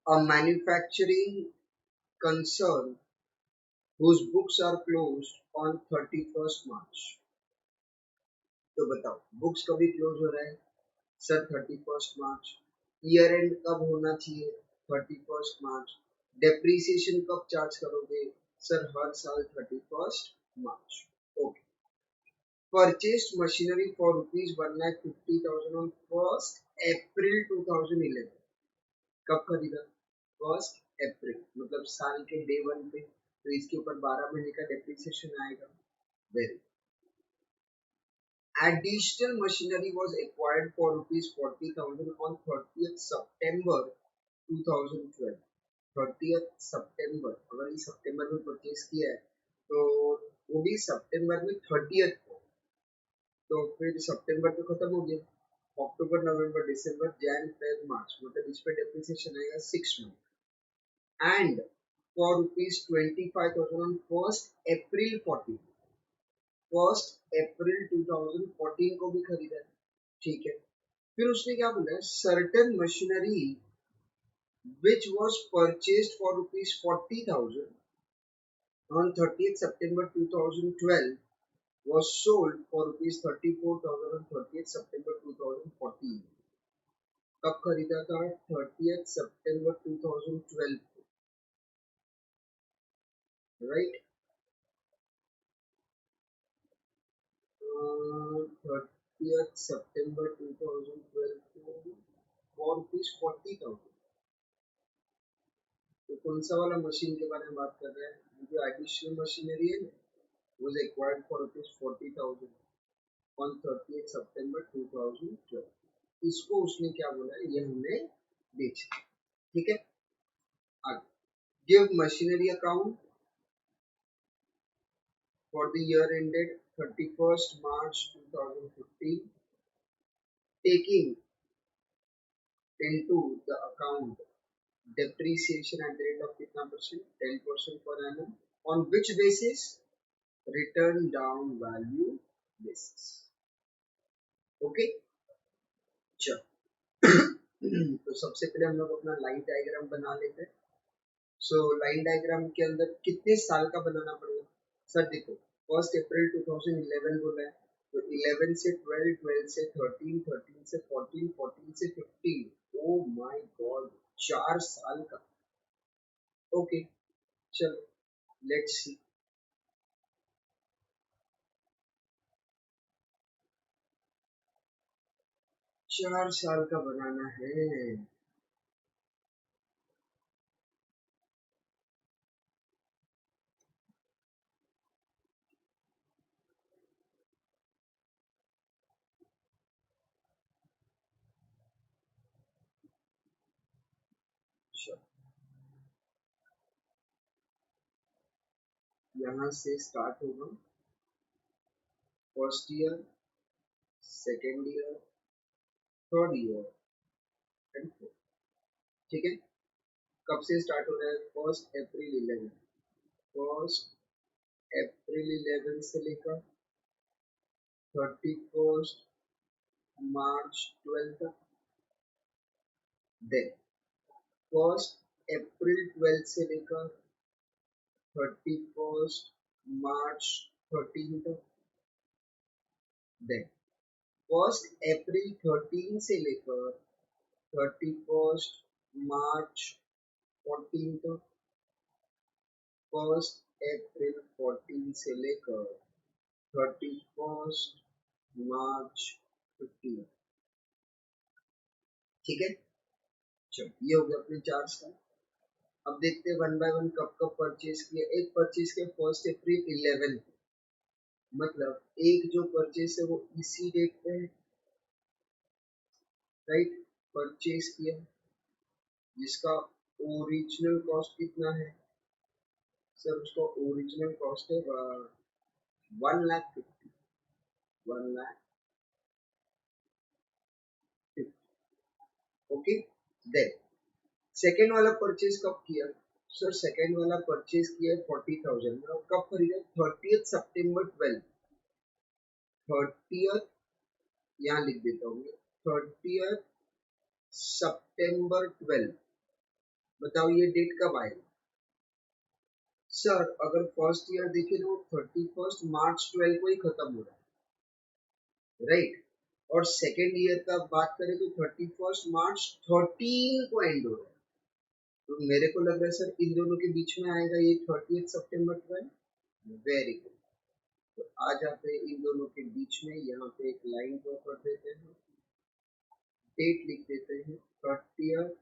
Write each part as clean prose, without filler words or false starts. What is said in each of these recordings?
A manufacturing concern whose books are closed on 31st March. तो बताओ books कभी close हो रहा है sir 31st March. Year and कब होना चाहिए 31st मार्च। डेप्रीसिएशन कब चार्ज करोगे सर हर साल 31st March. Okay. Purchased machinery for ₹1,50,000 on 1st April 2011। कब खरीदा 1st April मतलब साल के डे वन पे, तो इसके ऊपर 12 महीने का डेप्रीसिएशन आएगा। Very. Additional machinery was acquired for ₹40,000 on 30th September 2012। 30th September, अगर ये सितंबर में परचेज किया है तो वो भी सितंबर में 30th को, तो फिर सितंबर तो खत्म हो गया। अक्टूबर नवंबर दिसंबर जैन फेब मार्च मतलब इस पे डेप्रिसिएशन आएगा 6 month. And for ₹25,000 on 1st April 14। 1st April 2014 को भी खरीदा है। ठीक है। फिर उसने क्या बोला है certain machinery which was purchased for ₹40,000 on 30th September 2012 was sold for ₹34,000 on 30th September 2014। कब खरीदा था 30th September 2012 को, राइट। 30th September 2012 को फॉर ₹40,000। तो कौन सा वाला मशीन के बारे में बात कर रहे हैं जो एडिशनल मशीनरी है was acquired for ₹40,000 on 30th September 2012। इसको उसने क्या बोला ये हमने बेचा। ठीक है। आगे give machinery account for the year ended 31st March 2015 taking into the account depreciation at the rate of कितना percent 10% per annum on which basis return down value basis। Okay चलो तो सबसे पहले हम लोग अपना लाइन डायग्राम बना लेते हैं। सो लाइन डायग्राम के अंदर कितने साल का बनाना पड़ेगा सर देखो 1st April 2011 बोला है तो 11 से 12, 12 से 13, 13 से 14, 14 से 15। ओ माय गॉड 4 साल का। ओके चलो लेट्स सी। 4 साल का बनाना है। चलो यहाँ से स्टार्ट होगा first year, second year, third year and fourth. ठीक है। कब से स्टार्ट हो रहा है 1st April 11। 1st April 11 से लेकर 31st March 12 तक। देन 1st April 12 से लेकर 31st March 13 तक। देन 1st April 13 से लेकर 31st March 14 तक। 1st April 14 से लेकर 31st March 15। ठीक है। चलो ये हो गया अपने 4 साल। अब देखते हैं वन बाय वन कब कब परचेज किया। एक परचेज किया 1st April 11 मतलब एक जो परचेज है वो इसी डेट पे है, राइट। परचेज किया जिसका ओरिजिनल कॉस्ट कितना है सर उसका ओरिजिनल कॉस्ट है 1,50,000। 1,50,000 ओके। देन सेकेंड वाला परचेज कब किया सर सेकेंड वाला परचेज किया 40,000 मतलब कब खरीदा 30th September 12। 30th यहाँ लिख देता हूँ 30th September 12 बताओ ये डेट कब आएगा? सर अगर फर्स्ट ईयर देखे तो 31 मार्च 12 को ही खत्म हो रहा है, राइट? और सेकेंड ईयर का बात करें तो 31 मार्च 13 को एंड हो रहा है। तो मेरे को लग रहा है सर इन दोनों के बीच में आएगा ये 30 सितंबर 12। Very good. तो आ जाते हैं इन दोनों के बीच में, यहाँ पे एक लाइन ड्रॉ कर देते हैं, डेट लिख देते हैं 30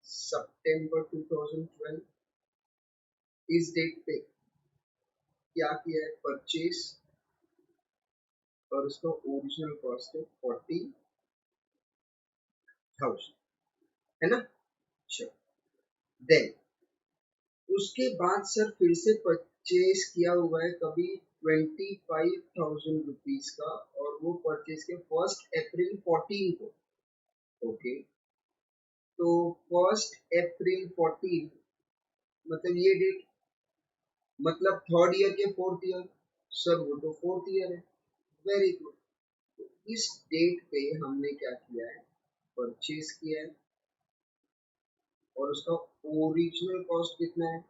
सितंबर 2012। इस डेट पे क्या किया है? परचेज, और उसका ओरिजिनल कॉस्ट है 40,000, है ना? चलो, देन उसके बाद सर फिर से परचेज किया हुआ है कभी 25,000 रुपीज का, और वो परचेज के 1 अप्रैल 14 को। ओके, तो 1 अप्रैल 14 मतलब ये डेट, मतलब थर्ड ईयर के फोर्थ ईयर। सर वो तो फोर्थ ईयर है। Very good. तो इस डेट पे हमने क्या किया है? परचेज किया है, और उसका ओरिजिनल कॉस्ट कितना है?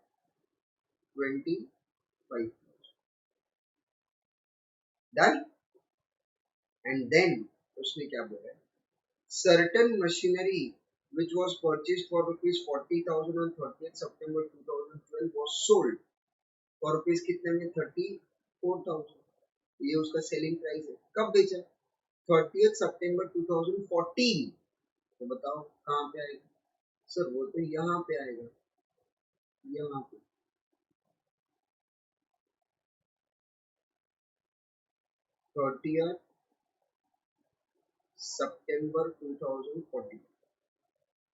25,000। डन। एंड देन उसने क्या बोला है? Certain machinery which was purchased for rupees 40,000 on 30th September 2012 was sold for rupees कितने में? 34,000। ये उसका सेलिंग प्राइस है। कब बेचा? 30th September 2014। तो बताओ कहाँ पे आएगा? सर वो तो यहाँ पे आएगा, यहाँ पे 30th September 2014।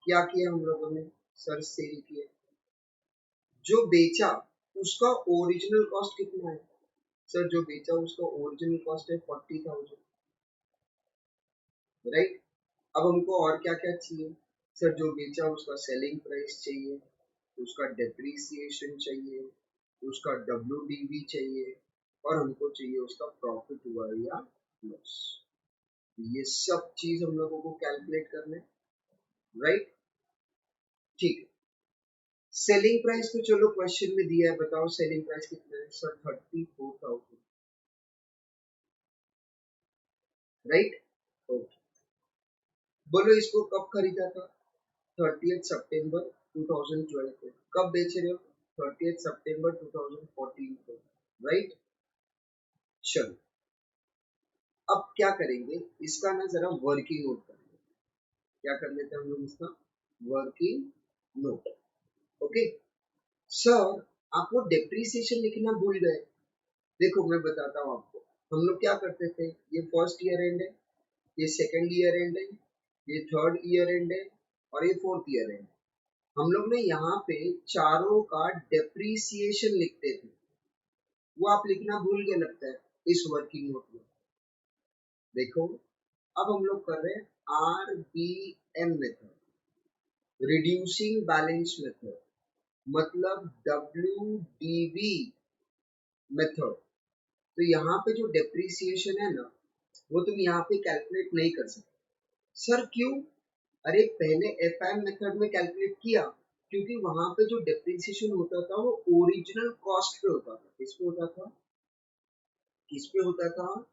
क्या किया हम लोगों ने? सर सेल किया। जो बेचा उसका ओरिजिनल कॉस्ट कितना है? सर जो बेचा उसका ओरिजिनल कॉस्ट है 40,000, राइट? अब हमको और क्या क्या चाहिए? सर जो बेचा उसका सेलिंग प्राइस चाहिए, उसका डेप्रीसिएशन चाहिए, उसका WDV चाहिए, और हमको चाहिए उसका प्रॉफिट हुआ या लॉस। ये सब चीज हम लोगों को कैलकुलेट करना है, राइट? ठीक है। सेलिंग प्राइस तो चलो क्वेश्चन में दिया है, बताओ सेलिंग प्राइस कितना है? Sir 34,000, right? ओके, बोलो इसको कब खरीदा था? 30th September 2012 को। कब बेच रहे हो? 30th September 2014 को, राइट? चलो, अब क्या करेंगे इसका ना, जरा वर्किंग नोट करेंगे। क्या कर लेते हैं हम लोग इसका? Working note. ओके सर, आप वो डेप्रीसिएशन लिखना भूल गए। देखो मैं बताता हूँ आपको, हम लोग क्या करते थे, ये फर्स्ट ईयर एंड है, ये सेकेंड ईयर एंड है, ये थर्ड ईयर एंड है, और ये फोर्थ ईयर एंड है। हम लोग ने यहाँ पे चारों का डेप्रीसिएशन लिखते थे, वो आप लिखना भूल गए लगता है इस वर्किंग नोट में। देखो अब हम लोग कर रहे हैं RBM method, reducing balance method, मतलब WDV मेथड। तो यहाँ पे जो डेप्रीसिएशन है ना, वो तुम यहाँ पे कैलकुलेट नहीं कर सकते। सर क्यों? अरे पहले FIM मेथड में कैलकुलेट किया, क्योंकि वहां पे जो डेप्रिसिएशन होता था वो ओरिजिनल कॉस्ट पे होता था। किस पे होता था? किस पे होता था?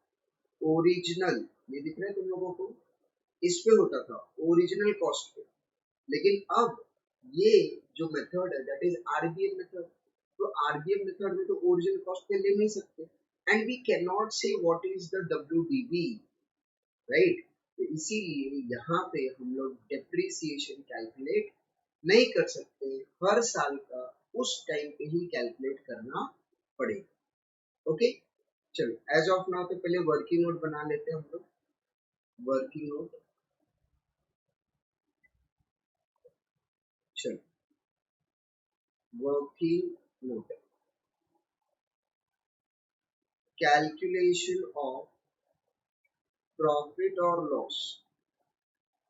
ओरिजिनल, ये दिख रहा है तुम लोगों को? इस पे होता था, ओरिजिनल कॉस्ट पे। लेकिन अब ये जो मेथड है दैट इज RBM मेथड। तो RBM मेथड में तो ओरिजिनल कॉस्ट पे ले नहीं सकते, एंड वी कैन नॉट से what is the WDV, right? तो इसीलिए यहाँ पे हम लोग डेप्रिसिएशन कैलकुलेट नहीं कर सकते, हर साल का उस टाइम पे ही कैलकुलेट करना पड़ेगा। ओके चलो, एज ऑफ नाउ तो पहले वर्किंग नोट बना लेते हैं हम लोग। वर्किंग नोट, चलो working note, calculation of profit और loss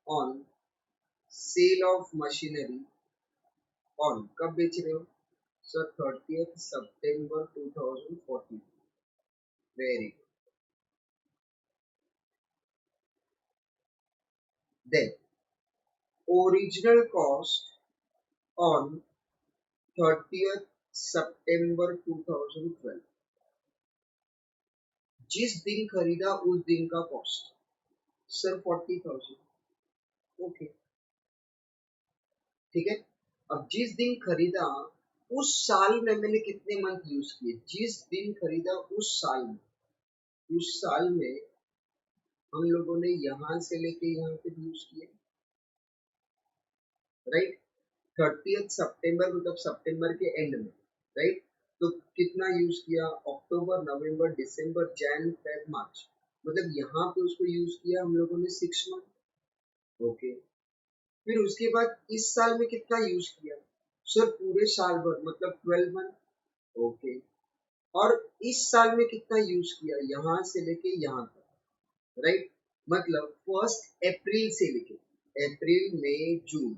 on sale of machinery on, कब बेच रहे हो? Sir 30th September 2014। Very good. Then original cost on 30th September 2012। जिस दिन खरीदा उस दिन का कॉस्ट सर 40,000। ओके ठीक है। अब जिस दिन खरीदा उस साल में मैंने कितने मंथ यूज किए, जिस दिन खरीदा उस साल में हम लोगों ने यहां से लेके यहाँ पे यूज किए, राइट। 30th सितंबर मतलब सितंबर के एंड में, राइट। तो कितना यूज किया, अक्टूबर नवंबर दिसंबर जैन फेब मार्च, मतलब यहाँ पे उसको यूज किया हम लोगों ने 6 मंथ। ओके फिर उसके बाद इस साल में कितना यूज किया सर, पूरे साल भर मतलब 12 मंथ। ओके और इस साल में कितना यूज किया, यहाँ से लेके यहाँ तक, राइट। मतलब 1 अप्रैल से लेके अप्रैल मई जून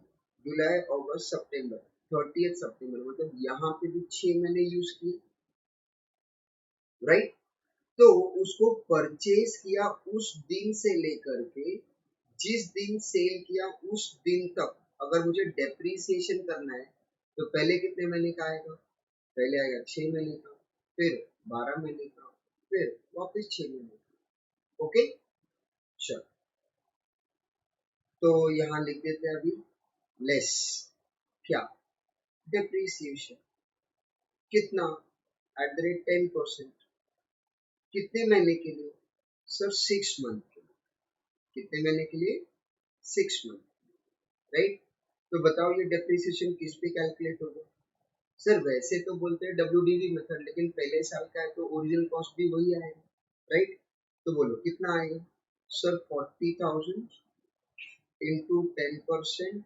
जुलाई अगस्त सितंबर 30th सितंबर, मतलब यहाँ पे भी 6 महीने यूज किए, राइट। तो उसको परचेज किया उस दिन से लेकर के जिस दिन सेल किया उस दिन तक। अगर मुझे डेप्रीसिएशन करना है तो पहले कितने महीने का आएगा, पहले आएगा 6 महीने का, फिर 12 महीने का, फिर वापस 6 महीने का। ओके चल, तो यहाँ लिख देते हैं अभी लेस क्या, डेप्रीसिएशन कितना, एट द रेट 10%। कितने महीने के लिए सर, 6 मंथ के लिए। कितने महीने के लिए, 6 मंथ, राइट। तो बताओ ये डेप्रीसिएशन किस पे कैलकुलेट होगा सर, वैसे तो बोलते हैं WDV मेथड, लेकिन पहले साल का है तो ओरिजिनल कॉस्ट भी वही आएगा, राइट। तो बोलो कितना आएगा सर, 40,000 इंटू 10%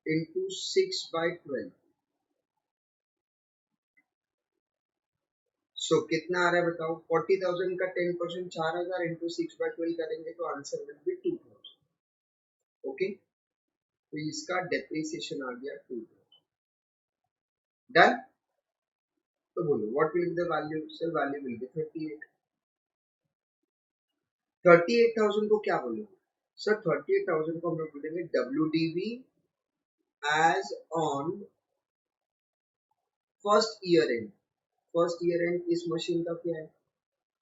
इंटू 6/12। सो कितना आ रहा है बताओ, 40,000 का 10% 4,000 इंटू 6/12 करेंगे तो आंसर विल बी 2,000। ओके तो इसका डेप्रिसिएशन आ गया 2,000। डन। तो बोलो what will be the value sir, value will be 38। 38,000 को क्या बोलेंगे सर, 38,000 को हम लोग बोलेंगे WDV as on first year end. First year end इस मशीन का क्या है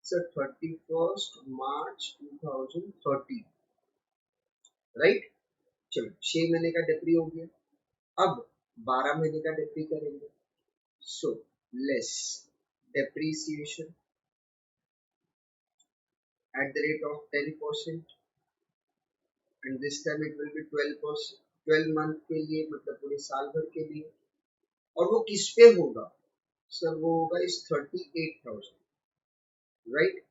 सर, 31 मार्च 2030, राइट। चलो 6 महीने का डिप्री हो गया, अब 12 महीने का डिप्री करेंगे। So less depreciation at the rate of 10%, and this time it will be 12%, 12 month के लिए मतलब पूरे साल भर के लिए। और वो किस पे होगा सर, वो होगा इस 38,000, राइट।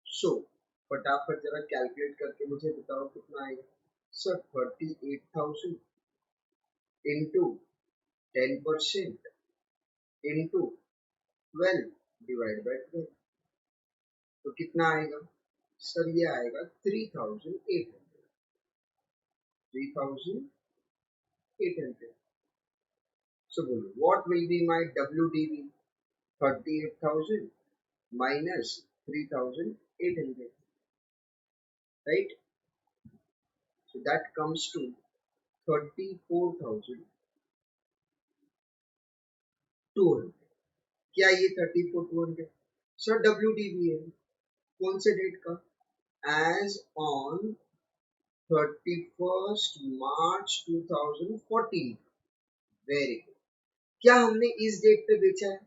सो फटाफट जरा कैलकुलेट करके मुझे बताओ कितना आएगा sir, 38,000 into 10% into 12 divide by 12, तो कितना आएगा सर, ये आएगा 3,800। 3,800। सो बोलो what will be my WDV, 38,000 minus 3,800, right? So that comes to 34,200। क्या ये 34,200 सर WDV है, कौन से डेट का, as on 31 March 2014। Very good. क्या हमने इस डेट पे बेचा है,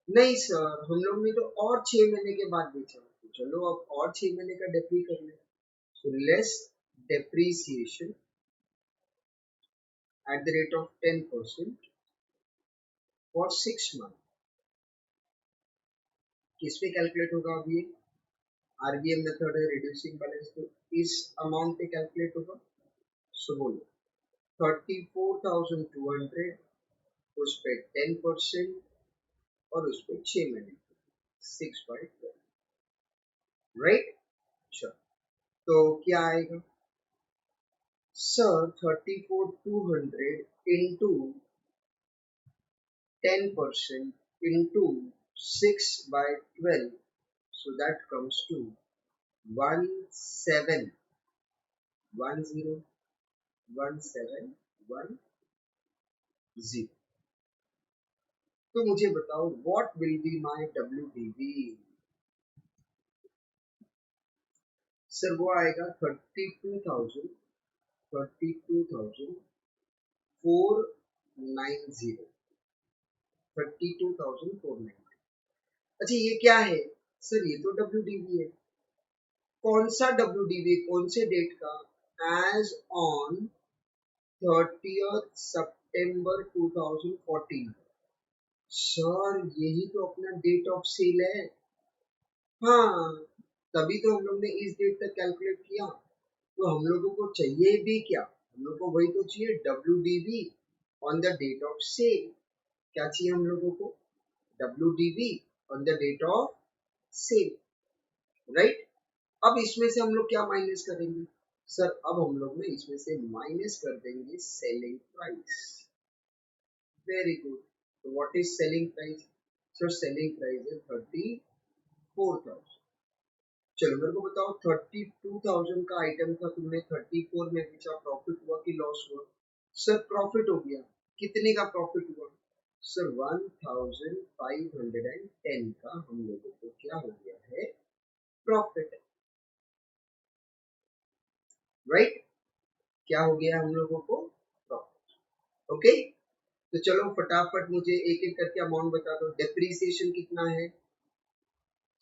नहीं सर, हम लोग ने तो और 6 महीने के बाद बेचा। तो चलो अब और 6 महीने का डेप्री कर ले। So less depreciation at the rate of 10% for 6 months। किस पे कैलकुलेट होगा, अब ये RBM मेथड है, रिड्यूसिंग बैलेंस, तो इस अमाउंट पे कैलकुलेट होगा। सो बोलो 34,200 उस पे 10% और उस पे 6 महीने 6/12, राइट। चलो तो क्या आएगा sir, 34,200 into 10% into 6/12, so that comes to 1710 1710 zero. तो मुझे बताओ what will be my WDV। Sir वो आएगा 32,490। 32,490। अच्छा ये क्या है सर? ये तो WDV है। कौन सा WDV? कौन से डेट का? As on 30 September 2014। सर यही तो अपना डेट ऑफ सेल है। हाँ, तभी तो हम लोग ने इस डेट तक कैलकुलेट किया। तो हम लोगों को चाहिए भी क्या? हम लोग को वही तो चाहिए, WDV on the date of sale. क्या चाहिए हम लोगों को? WDV on the date of sale, right. अब इसमें से हम लोग क्या माइनस करेंगे? सर अब हम लोग ना इसमें से माइनस कर देंगे सेलिंग प्राइस। Very good. तो what is selling price? Sir selling price है 34,000। चलो मेरे को बताओ 32,000 का आइटम था, तुमने 34 में बेचा, प्रॉफिट हुआ कि लॉस हुआ? सर प्रॉफिट हो गया। कितने का प्रॉफिट हुआ? सर 1510 का हम लोगों को क्या हो गया है? Profit, right. क्या हो गया हम लोगों को? प्रॉफिट। ओके। तो चलो फटाफट मुझे एक एक करके अमाउंट बता दो। डेप्रीसिएशन कितना है?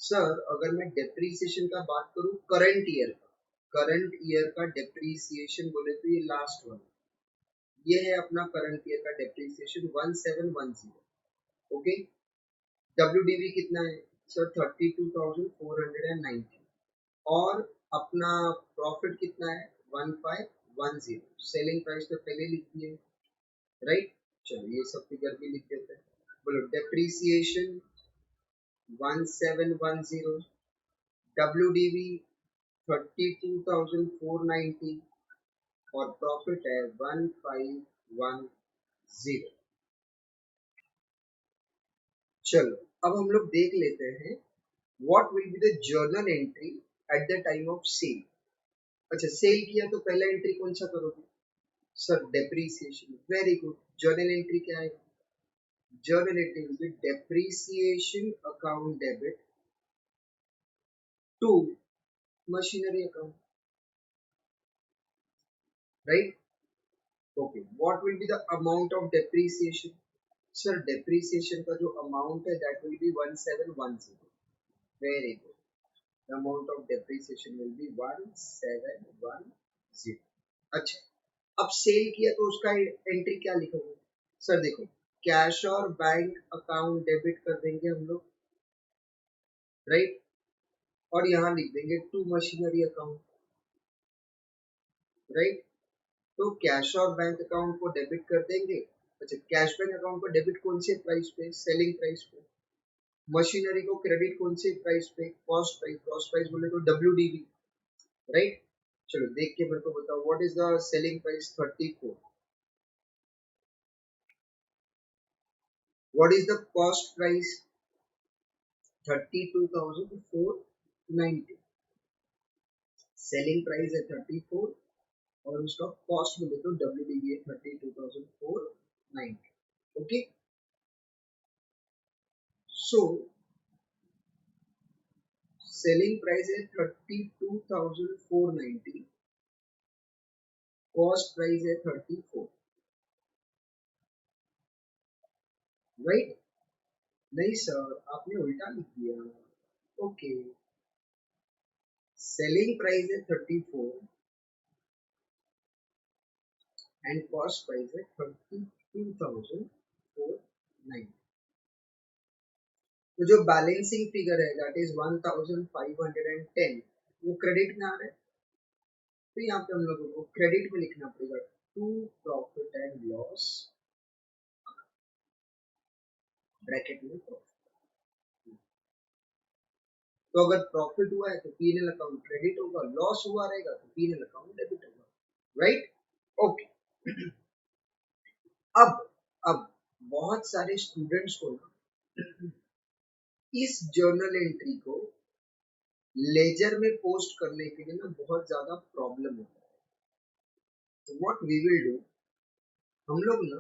सर अगर मैं डेप्रीसिएशन का बात करूं करंट ईयर का डेप्रीसिएशन बोले तो ये लास्ट वन, ये है अपना करंट ईयर का डेप्रीसिएशन 1710। ओके। WDV कितना है? सर 32,490। और अपना प्रॉफिट कितना है? 1510। सेलिंग प्राइस तो पहले लिख दिए, राइट। चलो ये सब फिगर भी लिख देते हैं। बोलो डेप्रीसिएशन 1710, WDV 32,490 और प्रॉफिट है 1510। चलो अब हम लोग देख लेते हैं what will be the journal entry at the time of sale. अच्छा सेल किया तो पहला एंट्री कौन सा करोगे? Sir depreciation. Very good. Journal entry क्या है? Journal entry will be depreciation account debit to machinery account, right. Okay. What will be the amount of depreciation? Sir depreciation का जो अमाउंट है that will be 1710। Very good. The amount of depreciation will be 1710। अच्छा अब cell किया तो उसका entry क्या लिखोगे? सर देखो कैश और बैंक अकाउंट डेबिट कर देंगे हम लोग, राइट। और यहाँ लिख देंगे टू मशीनरी अकाउंट, राइट। तो कैश और बैंक अकाउंट को डेबिट कर देंगे। अच्छा कैश बैंक अकाउंट को डेबिट कौन से प्राइस पे? सेलिंग प्राइस पे। मशीनरी को क्रेडिट कौन से प्राइस पे? Cost price. कॉस्ट प्राइस बोले तो WDV, राइट। चलो देख के मेरे को बताओ what is the selling price? 34। What is the cost price? 32,490। Selling price है 34 और उसका कॉस्ट बोले तो WDV है 32,490। ओके। सो सेलिंग प्राइस है 32,490, कॉस्ट प्राइस है 34, राइट। नहीं सर आपने उल्टा लिख दिया। ओके। सेलिंग प्राइस है 34 एंड कॉस्ट प्राइस है 32,490। तो जो बैलेंसिंग फिगर है दैट इज 1510 वो क्रेडिट में आ रहा है। तो यहाँ पे हम लोगों को क्रेडिट में लिखना पड़ेगा to profit and loss bracket में profit। तो अगर प्रॉफिट हुआ है तो P&L अकाउंट क्रेडिट होगा, लॉस हुआ रहेगा तो P&L अकाउंट डेबिट होगा, राइट। ओके। अब बहुत सारे स्टूडेंट्स को ना इस जर्नल एंट्री को लेजर में पोस्ट करने के लिए ना बहुत ज्यादा प्रॉब्लम होता है। तो व्हाट वी विल डू, हम लोग ना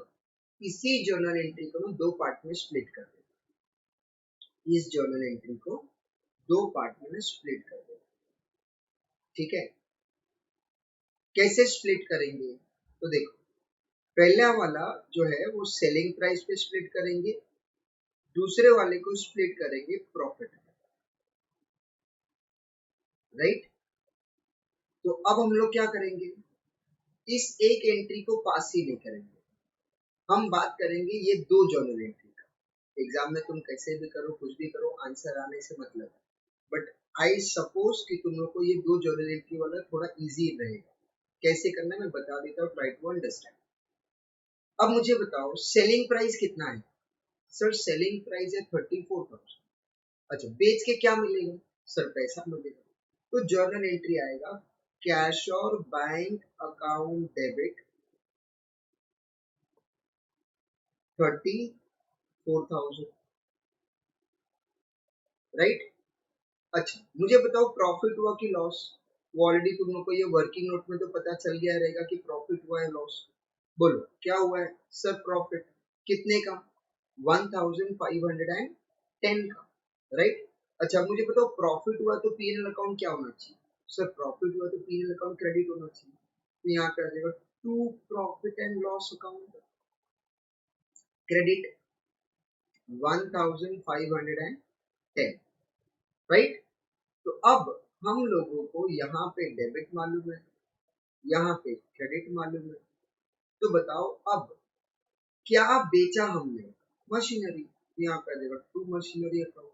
इसी जर्नल एंट्री को मैं दो पार्ट में स्प्लिट कर देता, इस जर्नल एंट्री को दो पार्ट में स्प्लिट कर देता। ठीक है, कैसे स्प्लिट करेंगे? तो देखो, पहला वाला जो है वो सेलिंग प्राइस पे स्प्लिट करेंगे, दूसरे वाले को स्प्लिट करेंगे प्रॉफिट में, राइट। तो अब हम लोग क्या करेंगे, इस एक एंट्री को पास ही नहीं करेंगे, हम बात करेंगे ये दो जर्नल एंट्री का। एग्जाम में तुम कैसे भी करो, कुछ भी करो, आंसर आने से मतलब है, बट आई सपोज कि तुम लोग को ये दो जर्नल एंट्री वाला थोड़ा इजी रहेगा। कैसे करना है मैं बता देता हूँ, ट्राई टू अंडरस्टैंड। अब मुझे बताओ सेलिंग प्राइस कितना है? सर सेलिंग प्राइस है 34,000। अच्छा, बेच के क्या मिलेगा? सर पैसा मिलेगा। तो जर्नल एंट्री आएगा कैश और बैंक अकाउंट डेबिट 34,000, राइट। अच्छा, मुझे बताओ प्रॉफिट हुआ कि लॉस? वो ऑलरेडी तुम लोग को ये वर्किंग नोट में तो पता चल गया रहेगा कि प्रॉफिट हुआ है लॉस। बोलो क्या हुआ है? सर प्रॉफिट कितने का? 1510 का, राइट। अच्छा, मुझे बताओ प्रॉफिट हुआ तो पीएनएल अकाउंट क्या होना चाहिए? सर प्रॉफिट हुआ तो पीएनएल अकाउंट क्रेडिट होना चाहिए, तो यहाँ पे आ जाएगा to profit and loss account credit 1510, right. तो अब हम लोगों को यहाँ पे डेबिट मालूम है, यहाँ पे क्रेडिट मालूम है, तो बताओ अब क्या बेचा हमने? मशीनरी, यहाँ पे आ जाएगा टू मशीनरी अकाउंट।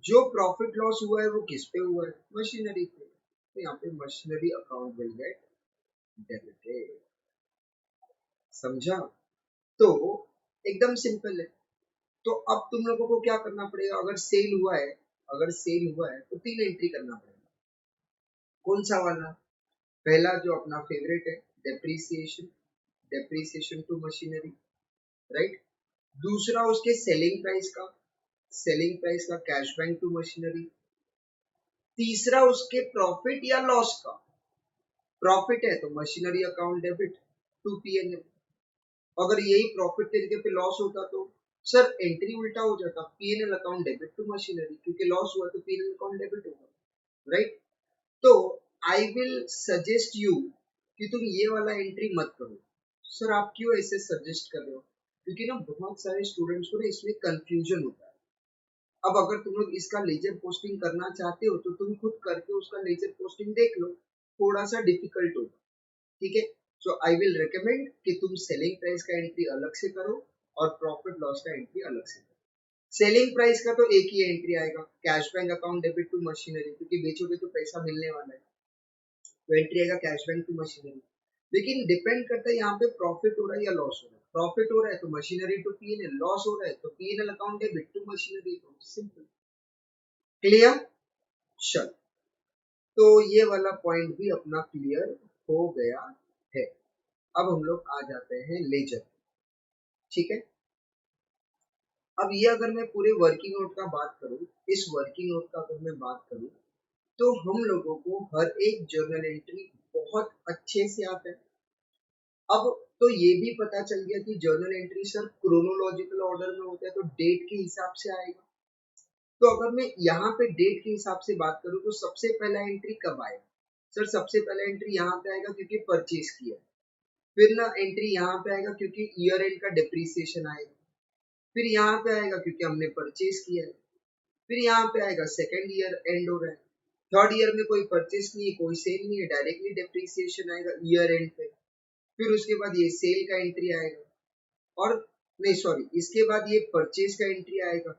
जो प्रॉफिट लॉस हुआ है वो किस पे हुआ है? मशीनरी पे, तो यहाँ पे machinery account will get debited. समझा? तो एकदम सिंपल है। तो अब तुम लोगों को क्या करना पड़ेगा, अगर सेल हुआ है, अगर सेल हुआ है तो तीन एंट्री करना पड़ेगा। कौन सा वाला? पहला जो अपना फेवरेट है, depreciation, depreciation to machinery, right. दूसरा उसके सेलिंग प्राइस का, सेलिंग प्राइस का कैश बैंक टू मशीनरी। तीसरा उसके प्रॉफिट या लॉस का, प्रॉफिट है तो machinery account debit to PNL. अगर यही प्रॉफिट के जगह पे लॉस होता तो सर एंट्री उल्टा हो जाता, PNL account debit to machinery, क्योंकि लॉस हुआ तो पीएनएल अकाउंट डेबिट होगा, राइट। तो आई विल सजेस्ट यू कि तुम ये वाला एंट्री मत करो। सर आप क्यों ऐसे सजेस्ट कर रहे हो? क्योंकि ना बहुत सारे स्टूडेंट्स को ना इसमें कंफ्यूजन होता है। अब अगर तुम लोग इसका लेजर पोस्टिंग करना चाहते हो तो तुम खुद करके उसका लेजर पोस्टिंग देख लो, थोड़ा सा डिफिकल्ट होगा, ठीक है। सो आई विल रिकमेंड कि तुम सेलिंग प्राइस का एंट्री अलग से करो और प्रॉफिट लॉस का एंट्री अलग से करो। सेलिंग प्राइस का तो एक ही एंट्री आएगा, cash bank account debit to machinery, क्योंकि बेचोगे तो पैसा मिलने वाला है, तो एंट्री आएगा कैश बैंक टू मशीनरी। लेकिन डिपेंड करता है यहाँ पे प्रॉफिट हो रहा है या लॉस हो रहा है। प्रॉफिट हो रहा है तो मशीनरी टू पीएनएल, लॉस हो रहा है तो PNL account debit to machinery account, simple. Clear? चल, तो ये वाला पॉइंट भी अपना क्लियर हो गया है। अब हम लोग आ जाते हैं लेजर, ठीक है। अब ये अगर मैं पूरे वर्किंग नोट का बात करूं, इस वर्किंग नोट का अगर मैं बात करूं, तो हम लोगों को हर एक जर्नल एंट्री बहुत अच्छे से आता है। अब तो ये भी पता चल गया कि journal entry sir chronological order में होता है, तो डेट के हिसाब से आएगा। तो अगर मैं यहाँ पे डेट के हिसाब से बात करूँ तो सबसे पहला एंट्री कब आएगा? सर सबसे पहला एंट्री यहाँ पे आएगा क्योंकि परचेज किया, फिर ना एंट्री यहाँ पे आएगा क्योंकि ईयर एंड का डिप्रीसिएशन आएगा, फिर यहाँ पे आएगा क्योंकि हमने परचेज किया है, फिर यहाँ पे आएगा सेकेंड ईयर एंड हो रहा है, थर्ड ईयर में कोई परचेज नहीं है, कोई सेल नहीं है, डायरेक्टली डिप्रीसिएशन आएगा ईयर एंड पे, फिर उसके बाद ये सेल का एंट्री आएगा, और नहीं सॉरी, इसके बाद ये परचेज का एंट्री आएगा,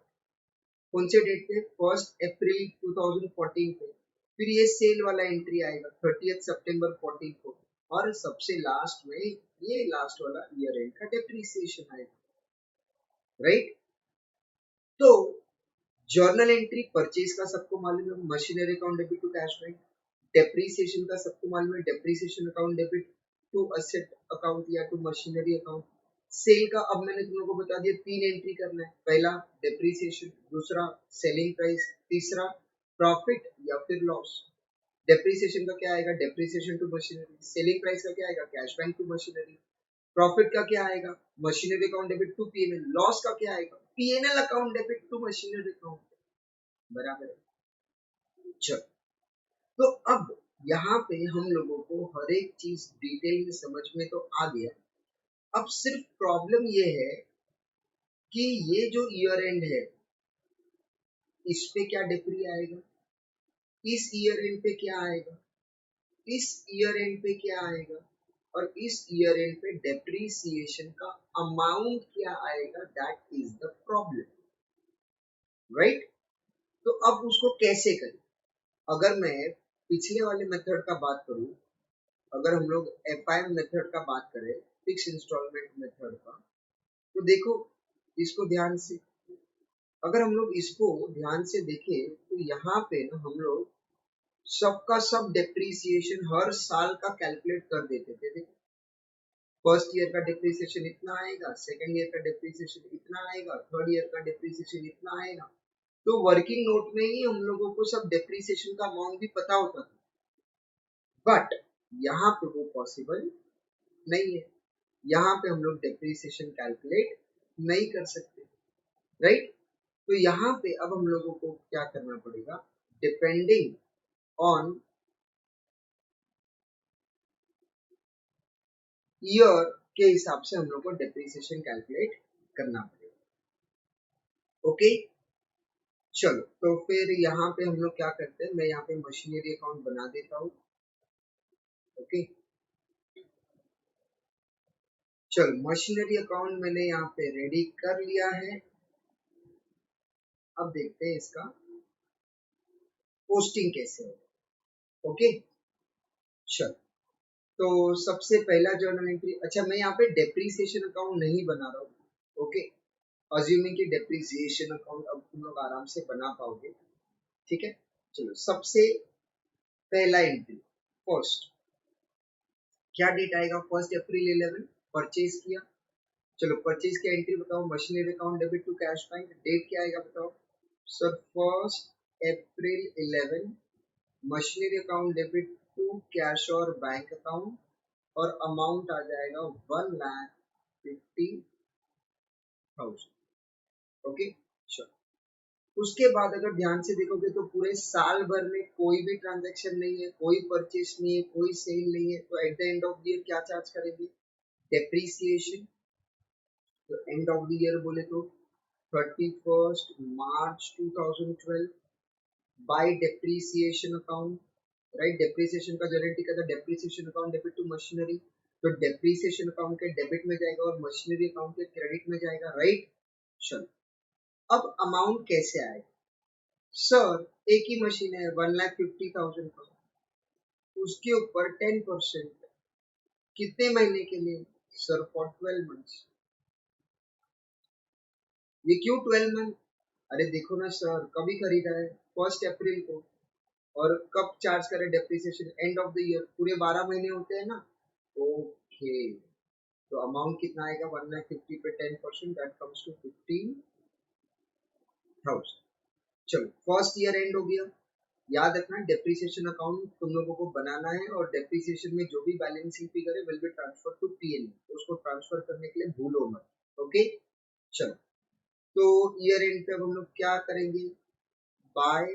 कौन से डेट पे? 1 अप्रैल 2014 पे, फिर ये सेल वाला एंट्री आएगा 30 सितंबर 14 को, और सबसे लास्ट में ये लास्ट वाला ईयर एंड का डिप्रीसिएशन आएगा, राइट। तो जर्नल एंट्री परचेज का सबको मालूम है, machinery account debit to cash bank. Depreciation का सबको मालूम है, depreciation account debit to asset account या टू मशीनरी अकाउंट। सेल का अब मैंने तुम लोगों को बता दिया, तीन एंट्री करना है, पहला डेप्रीसिएशन, दूसरा सेलिंग प्राइस, तीसरा प्रॉफिट या फिर लॉस। डेप्रीसिएशन का क्या आएगा? Depreciation to machinery. Selling price का क्या आएगा? Cash bank to machinery. Profit का क्या आएगा, machinery account debit to PNL, loss का क्या आएगा, PNL account debit to machinery account, बराबर है। चलो, तो अब यहाँ पे हम लोगों को हर एक चीज डिटेल में समझ में तो आ गया। अब सिर्फ प्रॉब्लम ये है कि ये जो ईयर एंड है इस पे क्या डिप्री आएगा, इस ईयर एंड पे क्या आएगा, इस ईयर एंड पे क्या आएगा, और इस ईयर एंड पे डेप्रीसिएशन का अमाउंट क्या आएगा, that is the problem, right. तो अब उसको कैसे करें, अगर मैं पिछले वाले मेथड का बात करूं, अगर हम लोग एफआईएम मेथड का बात करें, फिक्स इंस्टॉलमेंट मेथड का, तो देखो इसको ध्यान से, अगर हम लोग इसको ध्यान से देखें तो यहाँ पे ना हम लोग सबका सब डेप्रीसिएशन हर साल का कैलकुलेट कर देते थे। देखो फर्स्ट ईयर का डेप्रीसिएशन इतना आएगा, सेकंड ईयर का डेप्रीसिएशन इतना आएगा, थर्ड ईयर का डेप्रीसिएशन इतना आएगा, तो वर्किंग नोट में ही हम लोगों को सब डेप्रीसिएशन का अमाउंट भी पता होता था। बट यहाँ पे वो पॉसिबल नहीं है, यहाँ पे हम लोग डेप्रीसिएशन कैलकुलेट नहीं कर सकते, राइट। तो यहाँ पे अब हम लोगों को क्या करना पड़ेगा, डिपेंडिंग ऑन ईयर के हिसाब से हम लोग को डेप्रीसिएशन कैलकुलेट करना पड़ेगा। ओके, चलो तो फिर यहाँ पे हम लोग क्या करते हैं, मैं यहाँ पे मशीनरी अकाउंट बना देता हूँ। ओके, चलो मशीनरी अकाउंट मैंने यहाँ पे रेडी कर लिया है। अब देखते हैं इसका पोस्टिंग कैसे है। ओके, चलो तो सबसे पहला जर्नल एंट्री, अच्छा मैं यहाँ पे डेप्रीसिएशन अकाउंट नहीं बना रहा हूँ। ओके, अज्यूमिंग कि डेप्रीसिएशन अकाउंट अब तुम लोग आराम से बना पाओगे, ठीक है। चलो सबसे पहला एंट्री, फर्स्ट क्या डेट आएगा, 1 अप्रैल 11 परचेज किया। चलो परचेज की एंट्री बताओ, machinery account debit to cash bank, date क्या आएगा बताओ sir, 1 April 11 machinery account debit to cash और बैंक अकाउंट, और अमाउंट आ जाएगा 1,50,000। ओके, चलो उसके बाद अगर ध्यान से देखोगे तो पूरे साल भर में कोई भी ट्रांजैक्शन नहीं है, कोई परचेस नहीं है, कोई सेल नहीं है, तो at the end of the year क्या चार्ज करेंगे, डेप्रीसिएशन। तो एंड ऑफ द ईयर बोले तो 31 March 2012 by depreciation account, right. Depreciation का जनरल टिका था depreciation account debit to machinery, तो डेप्रीसिएशन अकाउंट के डेबिट में जाएगा और मशीनरी अकाउंट के क्रेडिट में जाएगा, राइट। चलो अब अमाउंट कैसे आएगा, सर एक ही मशीन है 1,50,000 का, उसके ऊपर 10% कितने महीने के लिए, सर फॉर 12 मंथ्स। ये क्यों 12 मंथ, अरे देखो ना सर कभी खरीदा है 1 अप्रैल को, और कब चार्ज करें depreciation, and of the year, पूरे 12 महीने होते हैं ना। ओके, तो अमाउंट कितना आएगा 1,50,000 पे 10%, दैट कम्स टू 15,000। चलो फर्स्ट ईयर एंड हो गया, याद रखना डेप्रिसिएशन अकाउंट तुम लोगों को बनाना है, और डेप्रिसिएशन में जो भी बैलेंसिंग फिगर है will be transfer to PNL, तो उसको ट्रांसफर करने के लिए भूलो मत। ओके, चलो तो ईयर एंड पे अब हम लोग क्या करेंगे, बाय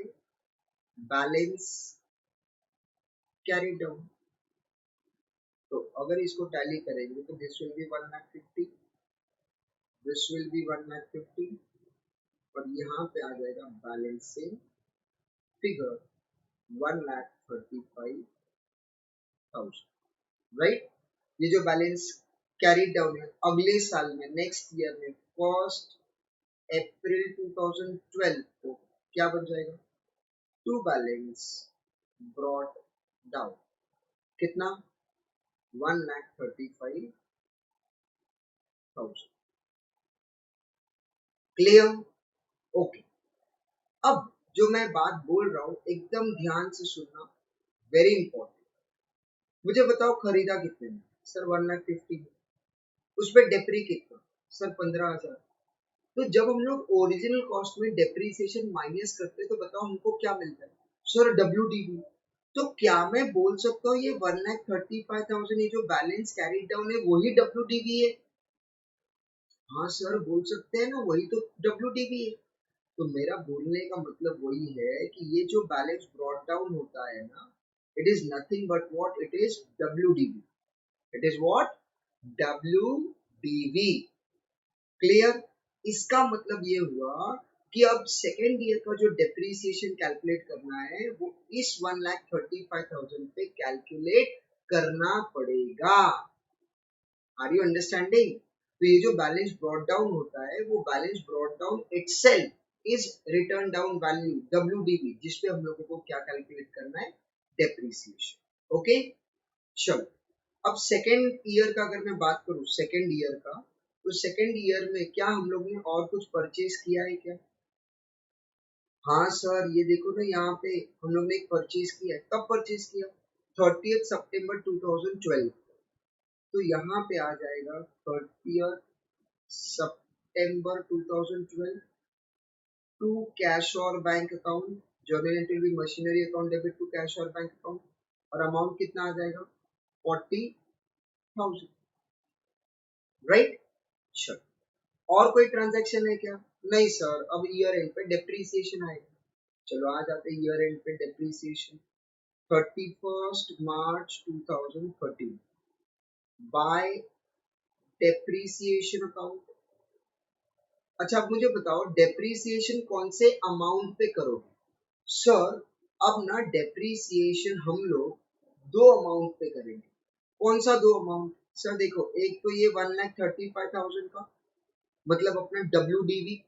बैलेंस कैरी डाउन, तो अगर इसको टैली करेंगे तो this will be 1,50,000, this will be 1,50,000, और यहाँ पे आ जाएगा बैलेंसिंग फिगर 1,35,000, राइट। ये जो बैलेंस कैरी डाउन है अगले साल में, नेक्स्ट ईयर में 1 अप्रैल 2012 को क्या बन जाएगा, टू बैलेंस ब्रॉट डाउन, कितना 1,35,000। Clear, okay. अब जो मैं बात बोल रहा हूँ एकदम ध्यान से सुनना, वेरी इंपॉर्टेंट। मुझे बताओ खरीदा कितने में, सर 1,50,000, उस पर डेप्री कितना, सर 15,000। तो जब हम लोग ओरिजिनल कॉस्ट में डेप्रीसिएशन माइनस करते हैं तो बताओ हमको क्या मिलता है, सर डब्ल्यूडीवी। तो क्या मैं बोल सकता हूँ ये 1,35,000 ये जो बैलेंस कैरी डाउन है वही WDV है? हाँ सर बोल सकते हैं ना, वही तो WDV है। तो मेरा बोलने का मतलब वही है कि ये जो बैलेंस ब्रॉट डाउन होता है ना, it is nothing but what, it is WDV। It is what? WDV। Clear? इसका मतलब ये हुआ कि अब सेकेंड ईयर का जो डेप्रीसिएशन कैलकुलेट करना है वो इस 1,35,000 पे कैलकुलेट करना पड़ेगा। Are you understanding? तो ये जो बैलेंस ब्रॉट डाउन होता है वो balance brought down itself is written down value WDV, जिसपे हम लोगों को क्या कैलकुलेट करना है? डेप्रीसिएशन। ओके चलो, अब सेकेंड ईयर का अगर मैं बात करूं, सेकेंड ईयर का, तो सेकेंड ईयर में क्या हम लोग ने और कुछ परचेज किया है क्या? हाँ सर, ये देखो ना यहाँ पे हम लोग ने एक परचेज किया है। कब परचेज किया? 30 सितंबर 2012। तो यहाँ पे आ जाएगा 30 सितंबर 2012 टू कैश और बैंक अकाउंट, जर्नल एंट्री भी machinery account debit to cash और बैंक अकाउंट, और अमाउंट कितना आ जाएगा? 40,000। राइट? चलो, और कोई ट्रांजैक्शन है क्या? नहीं सर, अब ईयर एंड पे डेप्रीसिएशन आएगा। चलो आ जाते हैं ईयर एंड पे डेप्रीसिएशन। 31 मार्च 2013 बाय डेप्रीसिएशन अकाउंट। अच्छा अब मुझे बताओ डेप्रीसिएशन कौन से अमाउंट पे करोगे? सर अब ना डेप्रीसिएशन हम लोग दो अमाउंट पे करेंगे। कौन सा दो अमाउंट? सर देखो, एक तो ये 1,35,000 का, मतलब अपना WDV,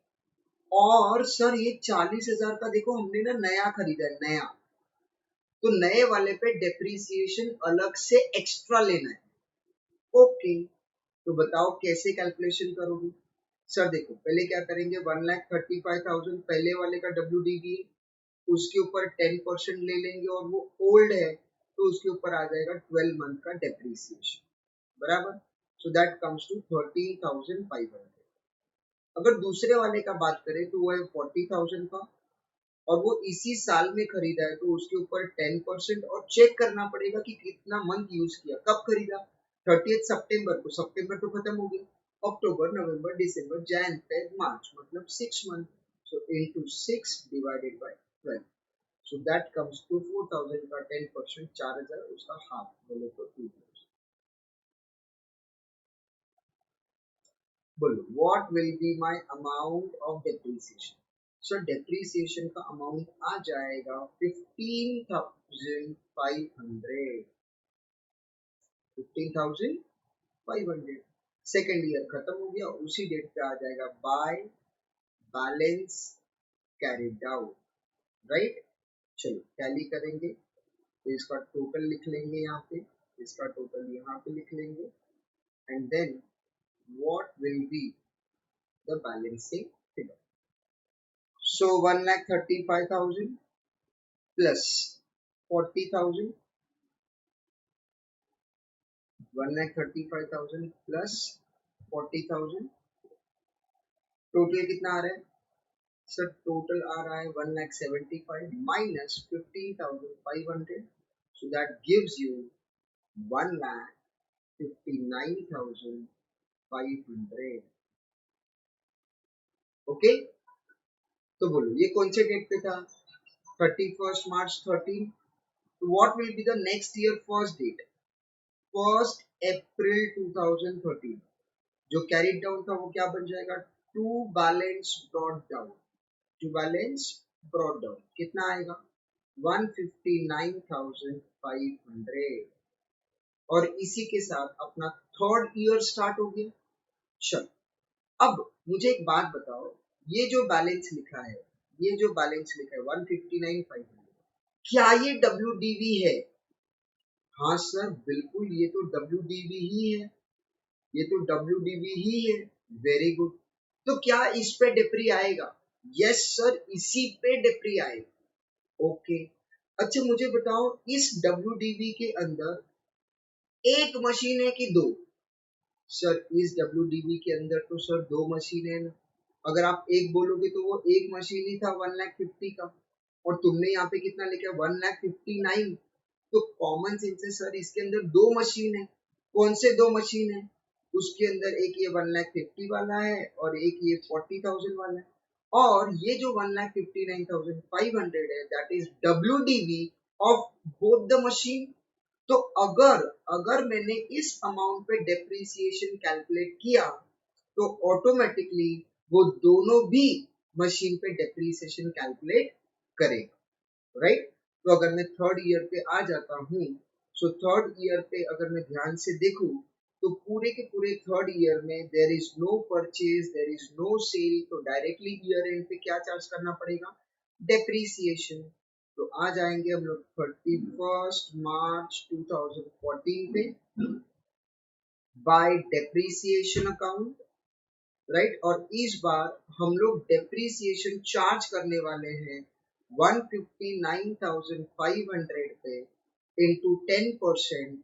और सर ये 40,000 का देखो हमने ना नया खरीदा है, नया। तो नए वाले पे डेप्रीसिएशन अलग से एक्स्ट्रा लेना है। ओके, तो बताओ कैसे कैलकुलेशन करोगे? सर देखो, पहले क्या करेंगे, 1,35,000 पहले वाले का WDV है, उसके ऊपर 10% ले लेंगे, और वो ओल्ड है तो उसके ऊपर आ जाएगा 12 मंथ का डेप्रीसिएशन। बराबर? So that comes to 13,500। अगर दूसरे वाले का बात करें तो वो है 40,000 का, और वो इसी साल में खरीदा है, तो उसके ऊपर 10% और चेक करना पड़ेगा कि कितना मंथ यूज किया, कब खरीदा? 30 सितंबर को, सितंबर तो खत्म हो गया, अक्टूबर नवंबर दिसंबर जैन फेब मार्च, मतलब 6 month. So into 6 divided by 12, so that comes to 4,000 का 10%, 4,000, उसका हाफ बोले तो 2,000। बोलो what will be my amount of depreciation? So depreciation का अमाउंट आ जाएगा 15,500। 15,500। सेकेंड ईयर खत्म हो गया, उसी डेट पे आ जाएगा bye balance carried out. Right? चलो टैली करेंगे, तो इसका टोटल लिख लेंगे यहाँ पे, इसका टोटल यहाँ पे लिख लेंगे, and then what will be the balancing figure? So 1,35,000 plus 40,000, 1,35,000 plus 40,000, total कितना आ रहा है? सर टोटल आ रहा है 1,75,000 minus 15,500, so that gives you 1,59,500। Okay, तो बोलो ये कौन से डेट पे था? 31 मार्च 13। तो what will be the next year first date? 1 April 2013। जो कैरिड डाउन था वो क्या बन जाएगा? To balance brought down. To balance brought down कितना आएगा? 159,500। और इसी के साथ अपना थर्ड ईयर स्टार्ट हो गया। चलो, अब मुझे एक बात बताओ, ये जो बैलेंस लिखा है, ये जो बैलेंस लिखा है 159,500, क्या ये WDV है? हाँ सर बिल्कुल, ये तो WDV ही है, ये तो WDV ही है। Very good. तो क्या इस पे डिप्री आएगा? यस सर, इसी पे डिप्री आएगा। ओके, अच्छा मुझे बताओ इस WDV के अंदर एक मशीन है कि दो? सर इस WDV के अंदर तो सर दो मशीन है ना। अगर आप एक बोलोगे तो वो एक मशीन ही था 1,50,000 का, और तुमने यहाँ पे कितना लिखा है? 1,59,000। तो कॉमन सेंस है सर इसके अंदर दो मशीन है, कौन से दो मशीन है, उसके अंदर एक ये 1,50,000 वाला है और एक ये 40,000 वाला है, और ये जो 1,59,500 है that is WDV of both the machine. तो अगर अगर मैंने इस अमाउंट पे डेप्रिसिएशन कैलकुलेट किया तो ऑटोमेटिकली वो दोनों भी मशीन पे डेप्रिसिएशन कैलकुलेट करेगा, राइट। तो अगर मैं थर्ड ईयर पे आ जाता हूँ, सो थर्ड ईयर पे अगर मैं ध्यान से देखूं तो पूरे के पूरे थर्ड ईयर में there is no purchase, there is no sale, तो डायरेक्टली ईयर एंड पे क्या चार्ज करना पड़ेगा, डेप्रीसिएशन। तो आ जाएंगे हम लोग 31 मार्च 2014 पे बाय डेप्रीसिएशन अकाउंट, राइट। और इस बार हम लोग डेप्रीसिएशन चार्ज करने वाले हैं 159,500 पे इंटू 10%,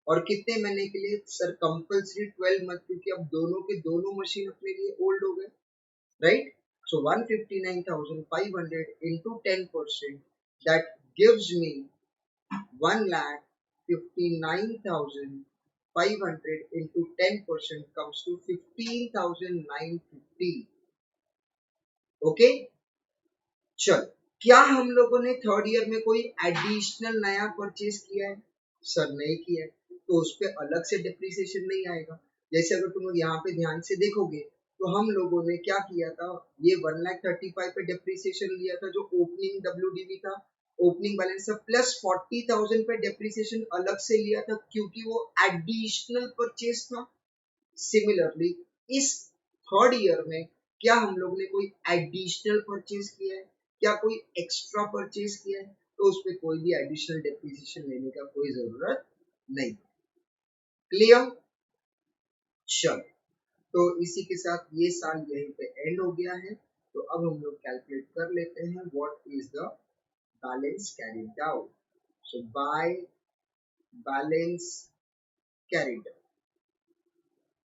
और कितने महीने के लिए सर, कंपल्सरी 12 मंथ, क्योंकि अब दोनों के दोनों मशीन अपने लिए ओल्ड हो गए, right. So 159,500 into 10% that gives me 1,59,500 into 10% comes to 15,950. Okay, चल, क्या हम लोगों ने थर्ड ईयर में कोई एडिशनल नया परचेज किया है, सर नहीं किया है, तो उस पर अलग से डिप्रिसिएशन नहीं आएगा। जैसे अगर तुम लोग यहाँ पे ध्यान से देखोगे तो हम लोगों ने क्या किया था, ये 1,35,000 पे डिप्रिसिएशन लिया था जो ओपनिंग WDV था, ओपनिंग बैलेंस था, प्लस 40,000 पे डिप्रिसिएशन अलग से लिया था क्योंकि वो एडिशनल परचेज था। सिमिलरली इस थर्ड ईयर में क्या हम लोग ने कोई एडिशनल परचेज किया है, क्या कोई एक्स्ट्रा परचेज किया है, तो उस पर कोई भी एडिशनल डेप्रिसिएशन लेने का कोई जरूरत नहीं। क्लियर, चल, तो इसी के साथ ये साल यहीं पे एंड हो गया है। तो अब हम लोग कैलकुलेट कर लेते हैं what is the balance carried out. So bye balance carried,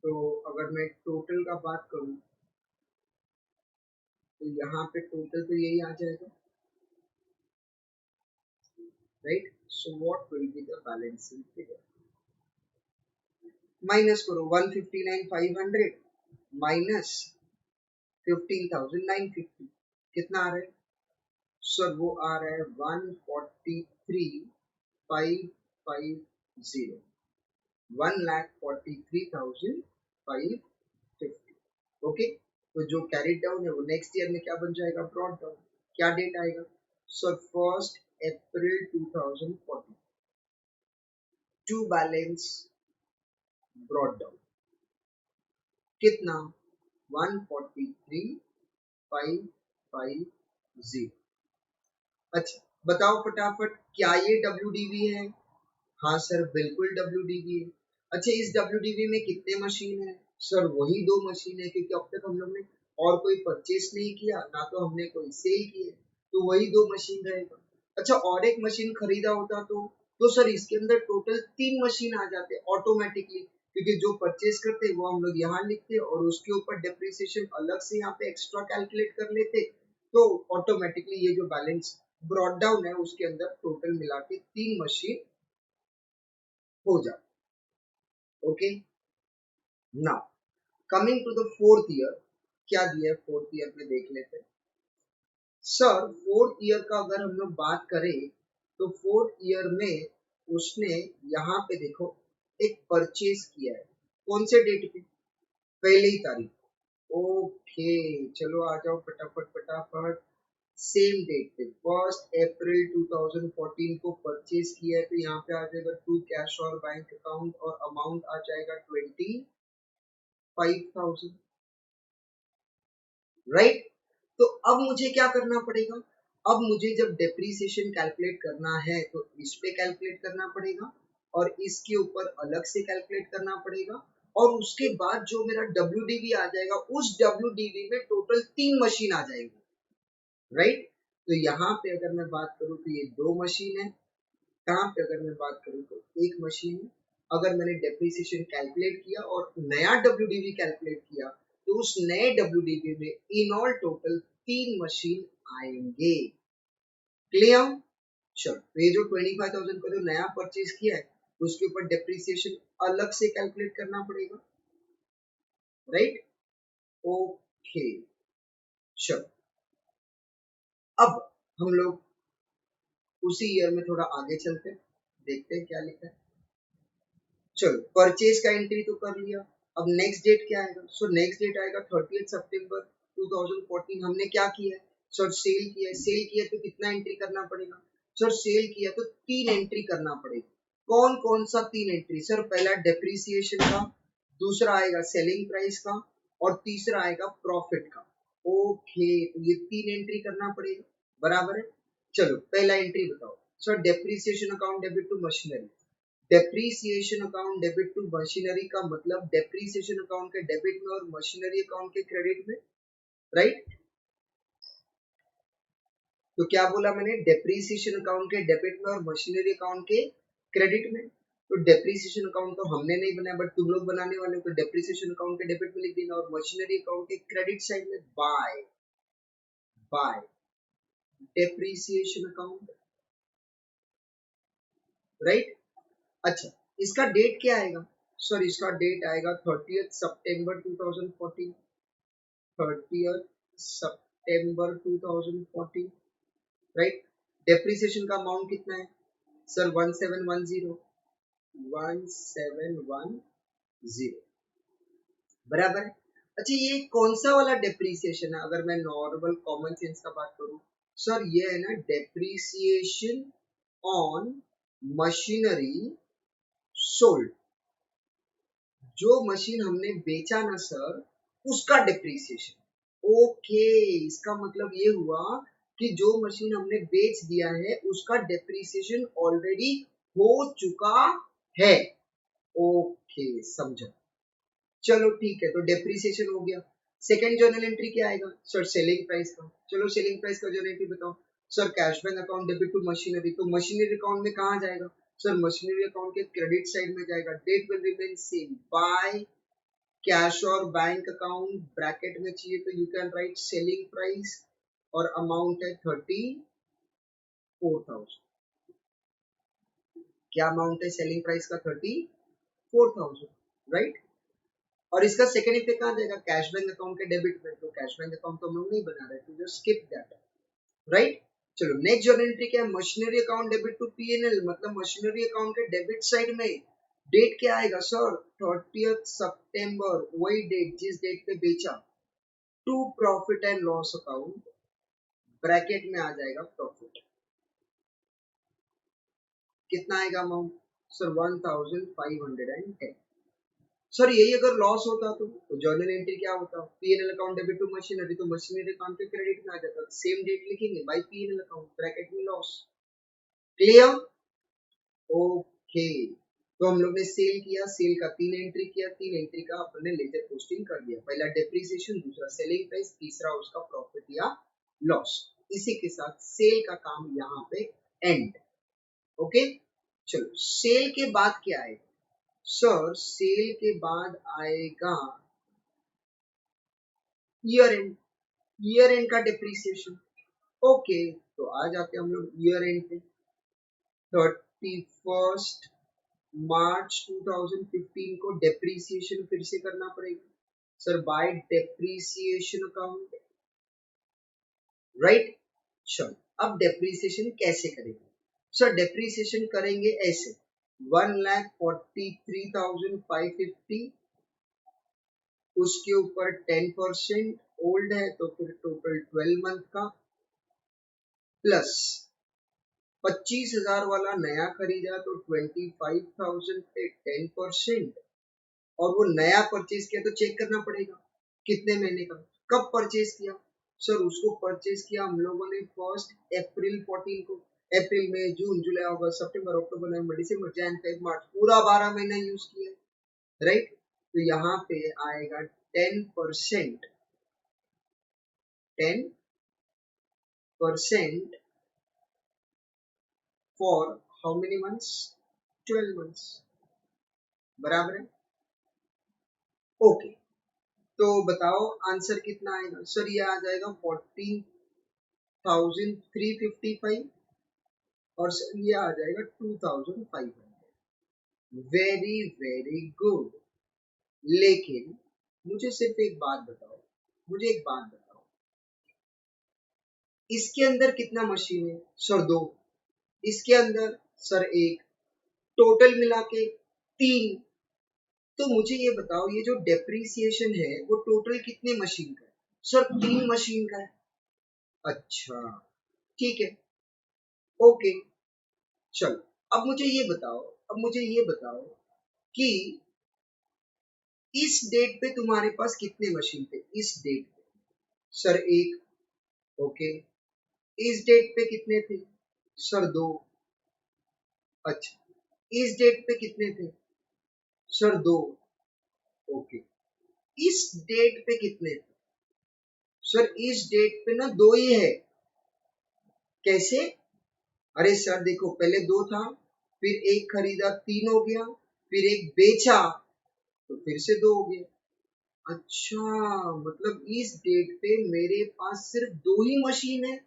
तो अगर मैं टोटल का बात करूं तो यहाँ पे टोटल तो यही आ जाएगा, right. So what will be the balancing figure, minus करो 159,500 माइनस 15,950, कितना आ रहा है सर, वो आ रहा है 143,550, 1,43,550। ओके, तो जो कैरिड डाउन है वो नेक्स्ट ईयर में क्या बन जाएगा, ब्रॉड डाउन। क्या डेट आएगा sir, 1 April 2040 to balance brought down, कितना 143,550। अच्छा बताओ फटाफट, क्या ये WDV है, हाँ सर बिल्कुल WDV है। अच्छा इस WDV में कितने मशीन है, सर वही दो मशीन है, क्योंकि अब तक हम लोग ने और कोई परचेस नहीं किया ना तो हमने कोई सेल किया, तो वही दो मशीन रहेगा। अच्छा और एक मशीन खरीदा होता तो सर इसके अंदर टोटल 3 मशीन आ जाते ऑटोमेटिकली, क्योंकि जो परचेस करते वो हम लोग यहाँ लिखते और उसके ऊपर डेप्रिसिएशन अलग से यहाँ पे एक्स्ट्रा कैलकुलेट कर लेते, तो ऑटोमेटिकली ये जो बैलेंस ब्रॉड डाउन है उसके अंदर टोटल मिला के 3 मशीन हो जाए। Okay, now coming to the fourth year, क्या दिया है फोर्थ ईयर में देख लेते हैं। सर फोर्थ ईयर का अगर हम लोग बात करें तो फोर्थ ईयर में उसने यहाँ पे देखो एक परचेज किया है, कौन से डेट पे, पहली तारीख। ओके चलो आ जाओ फटाफट फटाफट, सेम डेट पे 1 अप्रैल 2014 को परचेज किया है, तो यहाँ पे आ जाएगा टू कैश और बैंक अकाउंट और अमाउंट आ जाएगा 25,000, राइट। तो अब मुझे क्या करना पड़ेगा, अब मुझे जब डेप्रीसिएशन कैलकुलेट करना है तो इस पे कैलकुलेट करना पड़ेगा और इसके ऊपर अलग से कैलकुलेट करना पड़ेगा, और उसके बाद जो मेरा WDV आ जाएगा उस WDV में टोटल 3 मशीन आ जाएगी, राइट। तो यहाँ पे अगर मैं बात करूँ तो ये 2 मशीन है, यहाँ पे अगर मैं बात करूँ तो 1 मशीन है। अगर मैंने डेप्रिसिएशन कैलकुलेट किया और नया WDV कैलकुलेट किया तो उस नए WDV में इन ऑल टोटल 3 मशीन आएंगे। क्लियर, चलो, तो ये जो 25,000 का जो नया परचेज किया है उसके ऊपर डेप्रिसिएशन अलग से कैलकुलेट करना पड़ेगा, राइट? ओके, चलो अब हम लोग उसी ईयर में थोड़ा आगे चलते हैं, देखते हैं क्या लिखा है। चलो, परचेज का एंट्री तो कर लिया, अब नेक्स्ट डेट क्या आएगा? सो नेक्स्ट डेट आएगा 30 सितंबर 2014। हमने क्या किया है सर? सेल किया है। सेल किया तो कितना एंट्री करना पड़ेगा सर? सेल किया तो 3 एंट्री करना पड़ेगा। कौन कौन सा 3 एंट्री सर? पहला डेप्रिसिएशन का, दूसरा आएगा सेलिंग प्राइस का, और तीसरा आएगा प्रॉफिट का। ओके, तो ये 3 एंट्री करना पड़ेगा, बराबर है। चलो, पहला एंट्री बताओ sir. Depreciation account debit to machinery. Depreciation account debit to machinery का मतलब डेप्रीसिएशन अकाउंट के डेबिट में और मशीनरी अकाउंट के क्रेडिट में, राइट? तो क्या बोला मैंने? डेप्रीसिएशन अकाउंट के डेबिट में और मशीनरी अकाउंट के क्रेडिट में। तो डेप्रीसिएशन अकाउंट तो हमने नहीं बनाया, बट तुम लोग बनाने वाले हो, तो डेप्रीसिएशन अकाउंट के डेबिट में लिख देना और मशीनरी अकाउंट के क्रेडिट साइड में बाय डेप्रीसिएशन अकाउंट, राइट? अच्छा, इसका डेट क्या आएगा सर? इसका डेट आएगा 30 सितंबर 2014। 30 सितंबर 2014, राइट? डेप्रिसिएशन का अमाउंट कितना है सर? 1710, 1710, बराबर है। अच्छा, ये कौन सा वाला डेप्रिसिएशन है? अगर मैं नॉर्मल कॉमन सेंस का बात करूं सर, ये है ना डेप्रिसिएशन ऑन मशीनरी सोल्ड। जो मशीन हमने बेचा ना सर, उसका डेप्रिसिएशन। ओके, इसका मतलब ये हुआ कि जो मशीन हमने बेच दिया है उसका डेप्रिसिएशन ऑलरेडी हो चुका है। ओके, समझा। चलो ठीक है, तो डेप्रिसिएशन हो गया। सेकेंड जर्नल एंट्री क्या आएगा सर? सेलिंग प्राइस का। चलो, सेलिंग प्राइस का जर्नल एंट्री बताओ sir. Cash bank account debit to machinery, तो मशीनरी अकाउंट में कहाँ जाएगा सर? मशीनरी अकाउंट के क्रेडिट साइड में जाएगा। Date will remain same, by cash और बैंक अकाउंट ब्रैकेट में चाहिए तो you can write selling price और अमाउंट है 34,000। क्या अमाउंट है सेलिंग प्राइस का? 34,000, राइट? और इसका सेकंड इफेक्ट कहाँ जाएगा? कैश बैंक अकाउंट के डेबिट में। तो कैश बैंक अकाउंट तो हम लोग नहीं बना रहे, तो जस्ट स्किप दैट, राइट? चलो, नेक्स्ट जर्नल एंट्री क्या है? Machinery account debit to PNL, मतलब मशीनरी अकाउंट के डेबिट साइड में डेट क्या आएगा सर? 30 सितंबर, वही डेट जिस डेट पे बेचा, to profit and loss account, bracket में आ जाएगा प्रॉफिट। कितना आएगा अमाउंट सर? 1510। सर यही अगर लॉस होता तो जर्नल एंट्री क्या होता? PNL account debit to machinery, तो मशीनरी अकाउंट के क्रेडिट में आ जाता। सेम डेट लिखेंगे बाय पीएनएल अकाउंट, ब्रैकेट में लॉस। क्लियर? ओके, तो हम लोग ने सेल किया, सेल का 3 एंट्री किया, 3 एंट्री का अपने लेजर पोस्टिंग कर दिया। पहला डेप्रिसिएशन, दूसरा सेलिंग प्राइस, तीसरा उसका प्रॉफिट या लॉस। इसी के साथ सेल का काम यहाँ पे एंड। ओके, चलो, सेल के बाद क्या आएगा सर? सेल के बाद आएगा ईयर एंड। ईयर एंड का डेप्रिसिएशन। ओके, तो आ जाते हैं हम लोग ईयर एंड पे। 31 मार्च 2015 को डेप्रिसिएशन फिर से करना पड़ेगा sir, bye depreciation account, right? चलो, अब डेप्रिसिएशन कैसे करेंगे सर? डेप्रिसिएशन करेंगे ऐसे, 1,43,550, उसके ऊपर 10% ओल्ड है तो फिर टोटल 12 मंथ का, प्लस 25,000 वाला नया खरीदा तो 25,000 पे 10%। और वो नया परचेज किया तो चेक करना पड़ेगा कितने महीने का, कब परचेज किया सर? उसको परचेज किया हम लोगों ने 1 अप्रैल 14 को। अप्रैल में जून जुलाई अगस्त सितंबर अक्टूबर नवंबर दिसंबर जैन फेब मार्च, पूरा 12 महीना यूज किया, राइट? तो यहाँ पे आएगा 10%, 10% for how many months? 12 months, बराबर है। ओके, तो बताओ आंसर कितना आएगा सर? ये आ जाएगा 14,355, और सर ये आ जाएगा 2500। Very very good. लेकिन मुझे सिर्फ एक बात बताओ, मुझे एक बात बताओ, इसके अंदर कितना मशीन है? सर 2। इसके अंदर सर 1। टोटल मिला के 3। तो मुझे ये बताओ, ये जो डेप्रीसिएशन है वो टोटल कितने मशीन का है? सर 3 मशीन का है। अच्छा, ठीक है, ओके, चलो। अब मुझे ये बताओ कि इस डेट पे तुम्हारे पास कितने मशीन थे? इस डेट पे सर 1। ओके। इस डेट पे कितने थे? सर 2। अच्छा, इस डेट पे कितने थे? सर 2। ओके। इस डेट पे कितने थे? सर इस डेट पे ना 2 ही है। कैसे? अरे सर देखो, पहले 2 था, फिर 1 खरीदा, 3 हो गया, फिर 1 बेचा तो फिर से 2 हो गया। अच्छा, मतलब इस डेट पे मेरे पास सिर्फ 2 ही मशीन है।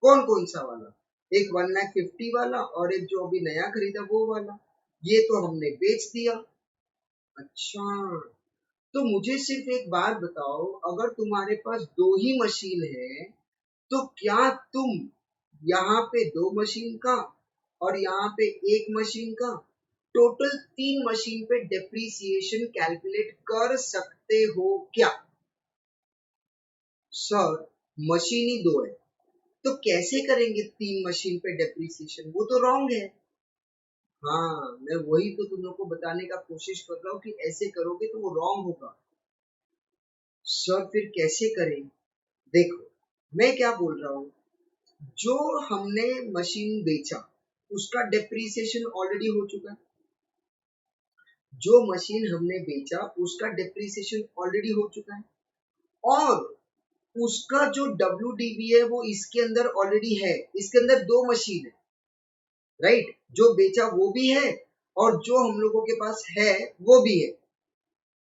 कौन कौन सा वाला? एक 1,50,000 वाला और एक जो अभी नया खरीदा वो वाला। ये तो हमने बेच दिया। अच्छा, तो मुझे सिर्फ एक बात बताओ, अगर तुम्हारे पास 2 ही मशीन है तो क्या तुम यहाँ पे 2 मशीन का और यहाँ पे 1 मशीन का टोटल 3 मशीन पे डेप्रीसिएशन कैलकुलेट कर सकते हो क्या? सर मशीन ही 2 है, तो कैसे करेंगे 3 मशीन पे डेप्रीसिएशन? वो तो रॉन्ग है। हाँ, मैं वही तो तुम लोग को बताने का कोशिश कर रहा हूँ कि ऐसे करोगे तो वो रॉन्ग होगा। सर फिर कैसे करें? देखो, मैं क्या बोल रहा हूँ, जो हमने मशीन बेचा उसका डेप्रीसिएशन ऑलरेडी हो चुका है। जो मशीन हमने बेचा उसका डेप्रीसिएशन ऑलरेडी हो चुका है, और उसका जो WDV है वो इसके अंदर ऑलरेडी है। इसके अंदर 2 मशीन है, राइट? जो बेचा वो भी है और जो हम लोगों के पास है वो भी है।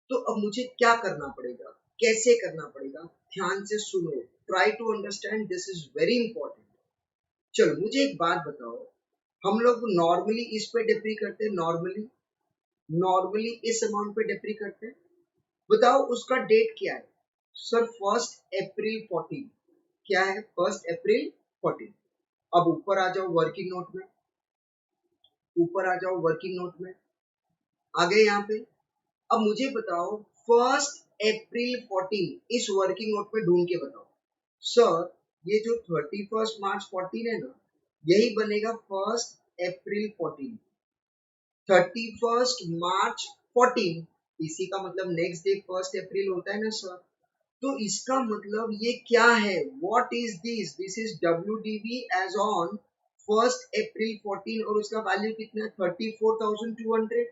तो अब मुझे क्या करना पड़ेगा, कैसे करना पड़ेगा? ध्यान से सुनो, try to understand, this is very important. चलो मुझे एक बात बताओ, हम लोग नॉर्मली इस पे डिप्री करते हैं, नॉर्मली नॉर्मली इस अमाउंट पे डिप्री करते हैं। बताओ उसका डेट क्या है? Sir 1 April 14। क्या है? 1 अप्रैल 14। अब ऊपर आ जाओ वर्किंग नोट में, ऊपर आ जाओ वर्किंग नोट में, आ गए यहाँ पे। अब मुझे बताओ 1 अप्रैल 14 इस वर्किंग नोट में ढूंढ के बताओ। सर ये जो 31 मार्च 14 है ना, यही बनेगा 1 अप्रैल 14। 31 मार्च 14, इसी का मतलब नेक्स्ट डे 1 अप्रैल होता है ना सर। तो इसका मतलब ये क्या है? What is this? This is WDV as on 1 April 14, और उसका वैल्यू कितना है? 34,200।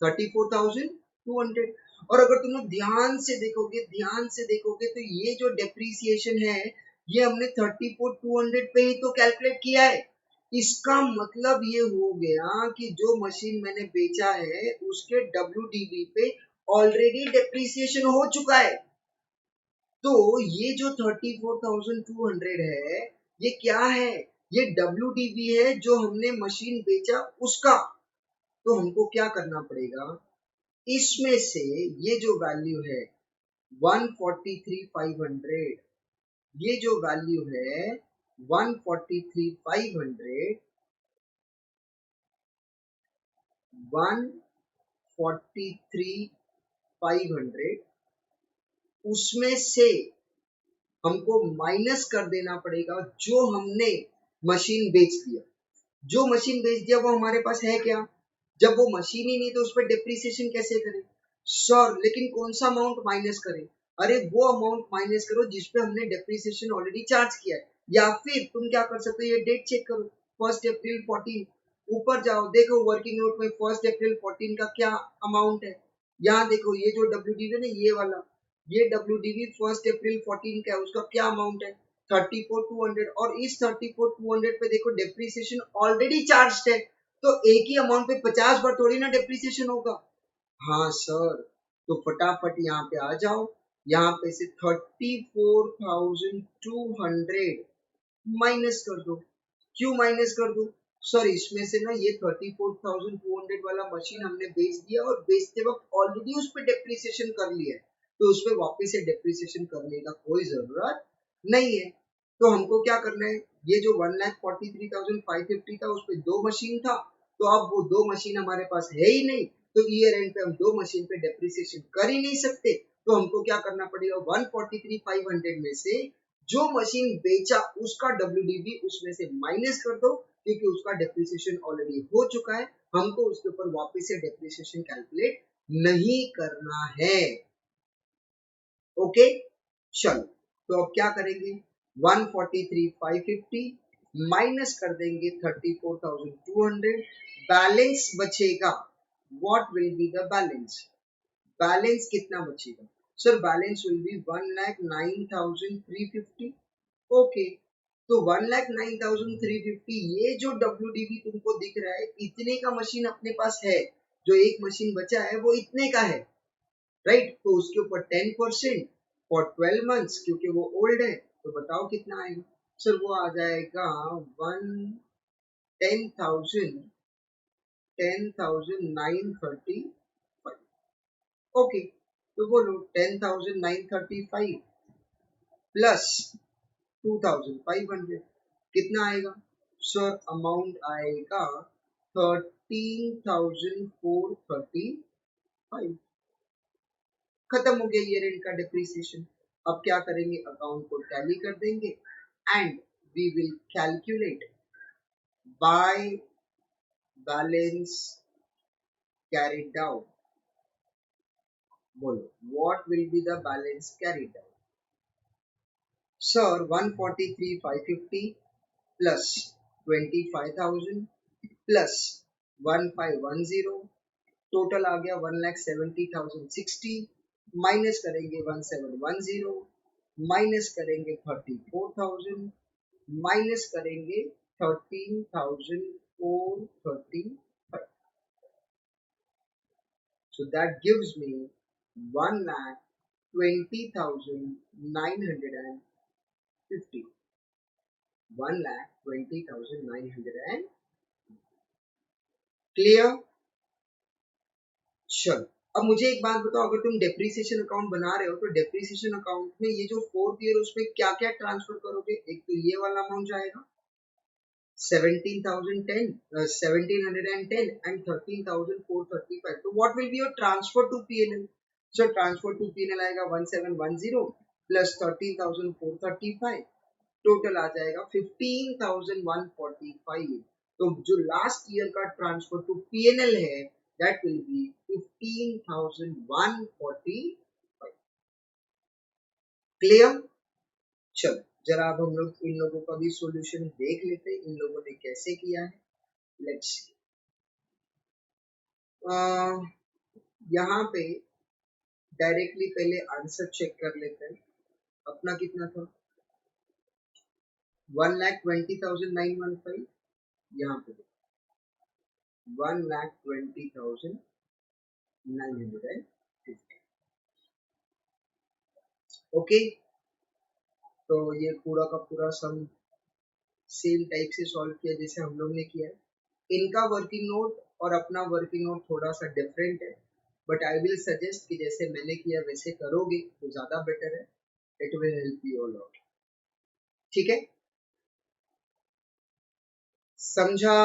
34,200। और अगर तुम लोग ध्यान से देखोगे, ध्यान से देखोगे तो ये जो डेप्रीसिएशन है ये हमने 34,200 पे ही तो कैलकुलेट किया है। इसका मतलब ये हो गया कि जो मशीन मैंने बेचा है उसके WDV पे ऑलरेडी डेप्रीसिएशन हो चुका है। तो ये जो 34,200 है ये क्या है? ये WDV है जो हमने मशीन बेचा उसका। तो हमको क्या करना पड़ेगा, इसमें से ये जो वैल्यू है 143,500, ये जो वैल्यू है 143,500, 143,500, उसमें से हमको माइनस कर देना पड़ेगा जो हमने मशीन बेच दिया। जो मशीन बेच दिया वो हमारे पास है क्या? जब वो मशीन ही नहीं तो उस पर डेप्रीसिएशन कैसे करें? सर लेकिन कौन सा अमाउंट माइनस करें? अरे वो अमाउंट माइनस करो जिसपे हमने डेप्रीसिएशन ऑलरेडी चार्ज किया है। या फिर तुम क्या कर सकते हो, ये डेट चेक करो, 1 अप्रैल 14। ऊपर जाओ, देखो वर्किंग नोट में 1 अप्रैल 14 का क्या अमाउंट है। यहाँ देखो ये जो WDV ना, ये वाला, ये WDV 1 अप्रैल 14 का है, उसका क्या अमाउंट है? 34,200। और इस 34,200 पे देखो डेप्रीसिएशन ऑलरेडी चार्ज है, तो एक ही अमाउंट पे 50 बार थोड़ी ना डेप्रीसिएशन होगा। हाँ सर, तो फटाफट यहाँ पे आ जाओ, यहाँ पे से 34,200 माइनस कर दो। क्यों माइनस कर दूं? सर इसमें से ना ये 34,200 वाला मशीन हमने बेच दिया और बेचते वक्त ऑलरेडी उस पर डेप्रिसिएशन कर लिया है, तो उस पर वापस से डेप्रिसिएशन करने का कोई जरूरत नहीं है। तो हमको क्या करना है, ये जो 1,43,550 था उस पर 2 मशीन था, तो अब वो 2 मशीन हमारे पास है ही नहीं, तो ईयर एंड पे हम 2 मशीन पे डेप्रिसिएशन कर ही नहीं सकते। तो हमको क्या करना पड़ेगा, 143,500 में से जो मशीन बेचा उसका WDV उसमें से माइनस कर दो, क्योंकि उसका डेप्रिसिएशन ऑलरेडी हो चुका है, हमको उसके ऊपर वापस से डेप्रिसिएशन कैलकुलेट नहीं करना है। ओके चलो, तो अब क्या करेंगे, 143,550 माइनस कर देंगे 34,200, बैलेंस बचेगा, what will be the balance, balance कितना बचेगा sir, balance will be 1,09,350। Okay, तो 1,09,350 ये जो WDV तुमको दिख रहा है, इतने का मशीन अपने पास है, जो एक मशीन बचा है वो इतने का है, राइट, तो उसके ऊपर 10% फॉर 12 मंथ्स, क्योंकि वो ओल्ड है, तो बताओ कितना आएगा सर, वो आ जाएगा 10,935। ओके, तो बोलो 10,935 प्लस 2,500 कितना आएगा सर, अमाउंट आएगा 13,435। खत्म हो गया ईयर एंड का डिप्रिसिएशन। अब क्या करेंगे, अकाउंट को टैली कर देंगे and we will calculate by balance carried down. बोलो what will be the balance carried down sir, 143,550 plus 25,000 plus 1510, total आ गया 1,70,060, माइनस करेंगे 1710, माइनस करेंगे 34,000, माइनस करेंगे 13,435, so that gives me 1,20,950, 1,20,900। Clear? चलो, अब मुझे एक बात बताओ, अगर तुम डेप्रिसिएशन अकाउंट बना रहे हो तो डेप्रिसिएशन अकाउंट में ये जो 4th ईयर उसमें क्या क्या ट्रांसफर करोगे, एक तो ये वाला अमाउंट जाएगा 17,010, 1,710 and 13,435, तो what will be your transfer to PNL, so transfer to PNL आएगा 1,710 प्लस 13,435, टोटल आ जाएगा 15,145। तो जो लास्ट ईयर का ट्रांसफर टू पीएनएल है that will be 15,145। क्लियर? चलो जरा अब हम लोग इन लोगों का भी सॉल्यूशन देख लेते हैं, इन लोगों ने कैसे किया है। लेट्स सी, यहाँ पे डायरेक्टली पहले आंसर चेक कर लेते हैं। अपना कितना था, 1,20,915, यहाँ पे 1,20,950। ओके, तो ये पूरा का पूरा सम सेम टाइप से सॉल्व किया जैसे हम लोग ने किया है। इनका वर्किंग नोट और अपना वर्किंग नोट थोड़ा सा डिफरेंट है, बट आई विल सजेस्ट कि जैसे मैंने किया वैसे करोगे तो ज्यादा बेटर है, it will help you a lot. ठीक है, समझा?